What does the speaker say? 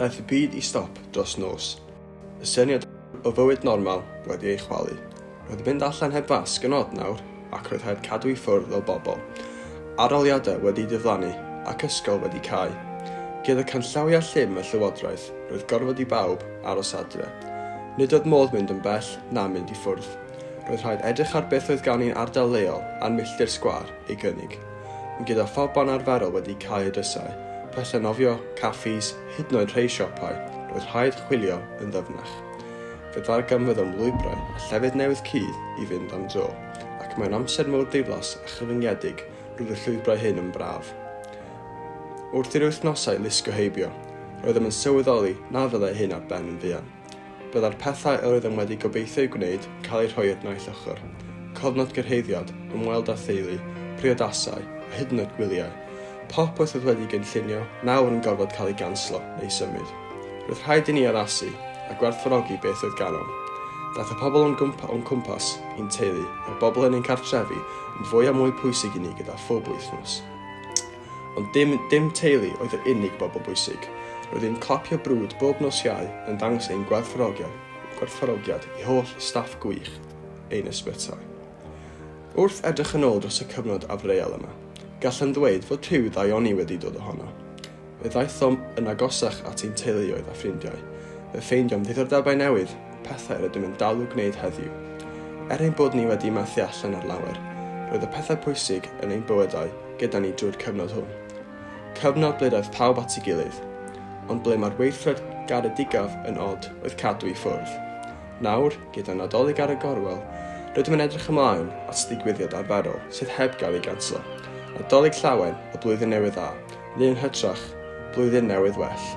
daeth y byd i stop dros nos. Y syniad o fywyd normal wedi ei chwalu. Roedd mynd allan heb fasg yn od nawr, ac roedd rhaid cadw i ffwrdd o bobl. Arholiadau wedi diflannu, ac ysgol wedi cael. Gyda canllawiau llym y llywodraeth, roedd gorfod i bawb aros adre. Nid oedd modd mynd yn bell na mynd i ffwrdd. Roedd rhaid edrych ar beth oedd gan i'n ardal leol a'n milltir sgwar ei gynnig. Gyda phobl arferol wedi cael eu dysau, pethau nofio, caffis, hyd yn oed rhai siopau, roedd rhaid chwilio yn ddyfnach. Fe ddarganfyddodd lwybrau a llefydd newydd cudd i fynd am dro, ac mewn amser mor ddiflas a chyfyngedig roedd y llwybrau hyn yn braf. Wrth i'r wythnosau lusgo heibio, roeddem yn sylweddoli na fyddai hyn ar ben yn fuan. Byddai'r pethau roeddem wedi gobeithio i'w gwneud yn cael eu rhoi at naill ochr. Cofnod gyrhaeddiad, ymweld â theulu, priodasau a hyd yn oed gwyliau. Popeth oedd wedi gynllunio nawr yn gorfod cael ei ganslo neu symud. Roedd rhaid i ni addasu a gwerthfawrogi beth oedd ganom. Daeth y pobl o'n cwmpas i'n teulu a'r bobl yn ein cartrefi yn fwy a mwy pwysig i ni gyda phob wythnos. Ond dim teulu oedd yr unig bobl bwysig. Roedd hi'n clapio brwd bob nos Iau yn dangos ein gwerthfawrogiad i holl staff gwych ein ysbytai. Wrth edrych yn ôl dros y cyfnod afreal yma, gallem ddweud fod rhyw ddaioni wedi dod ohono. Fe ddaethom yn agosach at ein teuluoedd a ffrindiau. Fe ffeindiom ddiddordebau newydd, pethau rydym yn dal i'w gwneud heddiw. Ein bod ni wedi methu allan ar lawer, roedd y pethau pwysig yn ein bywydau gyda ni drwy'r cyfnod hwn. Cyfnod ble daeth pawb at ei gilydd, ond ble mae'r weithred garedigaf yn od oedd cadw i ffwrdd. Nawr, gyda Nadolig ar y gorwel, rydym yn edrych ymlaen at ddigwyddiad arferol sydd heb gael ei ganslo. Nadolig llawen o blwyddyn newydd dda, neu yn hytrach, blwyddyn newydd well.